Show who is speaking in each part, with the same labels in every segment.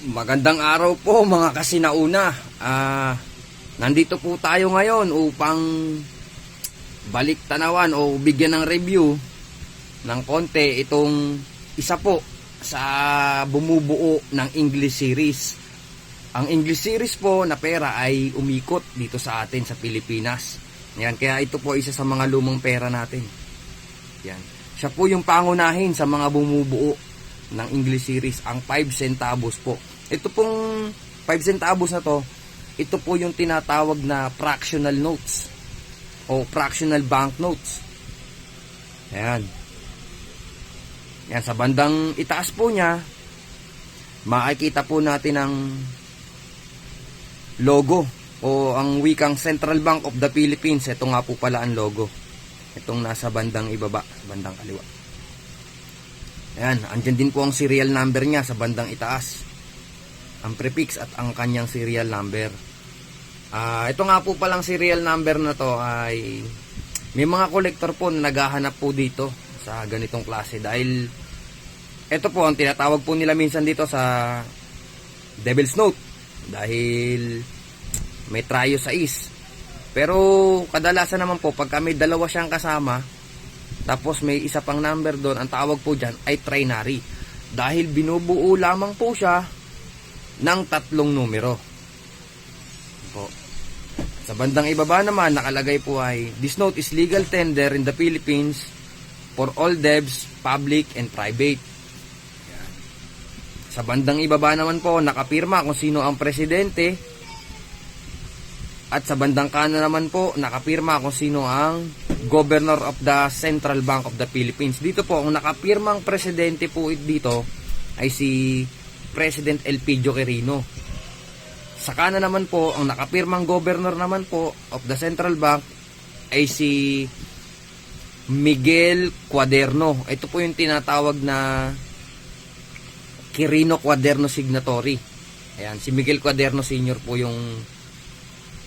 Speaker 1: Magandang araw po mga kasinauna. Nandito po tayo ngayon upang balik tanawan o bigyan ng review ng konti itong isa po sa bumubuo ng English series. Ang English series po na pera ay umikot dito sa atin sa Pilipinas. Yan, kaya ito po isa sa mga lumang pera natin. Yan. Siya po yung pangunahin sa mga bumubuo ng English series, ang 5 centavos po. Ito pong 5 centavos na to, ito po yung tinatawag na fractional notes o fractional bank notes. Ayan. Yan, sa bandang itaas po niya, makikita po natin ang logo o ang wikang Central Bank of the Philippines. Ito nga po pala ang logo. Itong nasa bandang ibaba, bandang kaliwa. Ayan, andyan din po ang serial number niya sa bandang itaas. Ang prefix at ang kanyang serial number. Ito nga po palang serial number na to ay may mga collector po na naghahanap po dito sa ganitong klase. Dahil ito po ang tinatawag po nila minsan dito sa Devil's Note. Dahil may trayo sa is. Pero kadalasan naman po pagka may dalawa siyang kasama, tapos may isa pang number doon, ang tawag po dyan ay trinary. Dahil binubuo lamang po siya ng 3 numero. Po. Sa bandang ibaba naman nakalagay po ay this note is legal tender in the Philippines for all debts, public and private. Yan. Sa bandang ibaba naman po nakapirma kung sino ang presidente, at sa bandang kanan naman po nakapirma kung sino ang Governor of the Central Bank of the Philippines. Dito po ang nakapirmang presidente po dito ay si President Elpidio Quirino. Sa kanan naman po, ang nakapirmang governor naman po of the Central Bank ay si Miguel Cuaderno. Ito po yung tinatawag na Quirino Cuaderno Signatory. Ayan, si Miguel Cuaderno Sr. po yung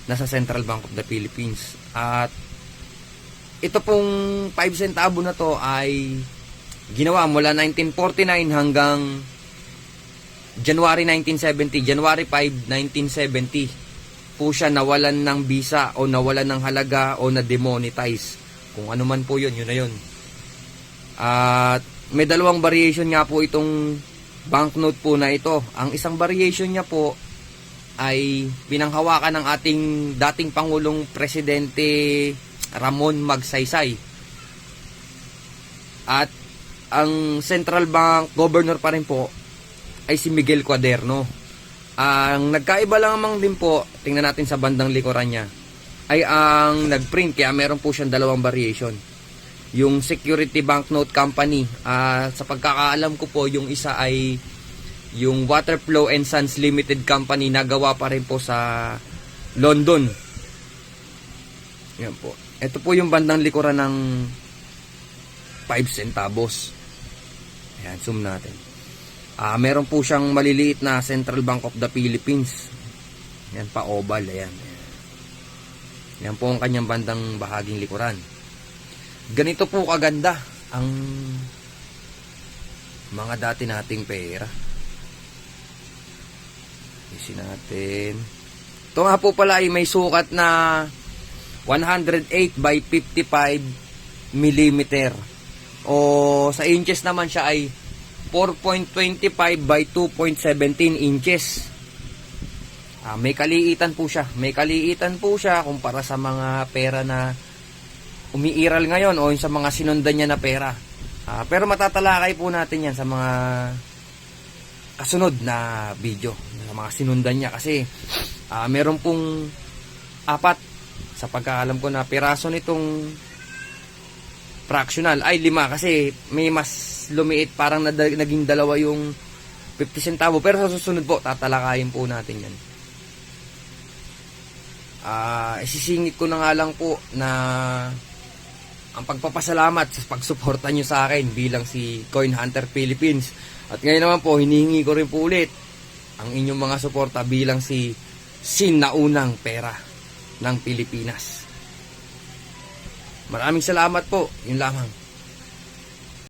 Speaker 1: nasa Central Bank of the Philippines. At ito pong 5 centavo na to ay ginawa mula 1949 hanggang January 1970, January 5, 1970 po siya nawalan ng visa o nawalan ng halaga o na-demonetize. Kung ano man po yun, yun na yun. At may dalawang variation nga po itong banknote po na ito. Ang isang variation niya po ay pinanghawakan ng ating dating Pangulong Presidente Ramon Magsaysay. At ang Central Bank Governor pa rin po ay si Miguel Cuaderno. Ang nagkaiba lamang din po, tingnan natin sa bandang likuran niya, ay ang nagprint, kaya meron po siyang dalawang variation. Yung Security Banknote Company, sa pagkakaalam ko po, yung isa ay yung Waterflow and Sons Limited Company, nagawa pa rin po sa London. Yan po. Ito po yung bandang likuran ng 5 centavos. Ayan, zoom natin. Meron po siyang maliliit na Central Bank of the Philippines. Yan pa oval, ayan. Yan po ang kanyang bandang bahaging likuran. Ganito po kaganda ang mga dati nating pera. Isin natin. Ito nga po pala ay may sukat na 108 by 55 millimeter. O sa inches naman siya ay 4.25 by 2.17 inches. May kaliitan po siya. May kaliitan po siya kumpara sa mga pera na umiiral ngayon o sa mga sinundan niya na pera. Pero matatalakay po natin yan sa mga kasunod na video. Sa mga sinundan niya kasi meron pong 4 sa pagkaalam ko na piraso nitong fractional ay 5 kasi may mas lumiit, parang naging 2 yung 50 centavo, pero sa susunod po tatalakayin po natin yan. Isisingit ko na nga lang po na ang pagpapasalamat sa pagsuporta nyo sa akin bilang si Coin Hunter Philippines. At ngayon naman po hinihingi ko rin po ulit ang inyong mga suporta bilang si sinaunang pera ng Pilipinas. Maraming salamat po. Yun lamang.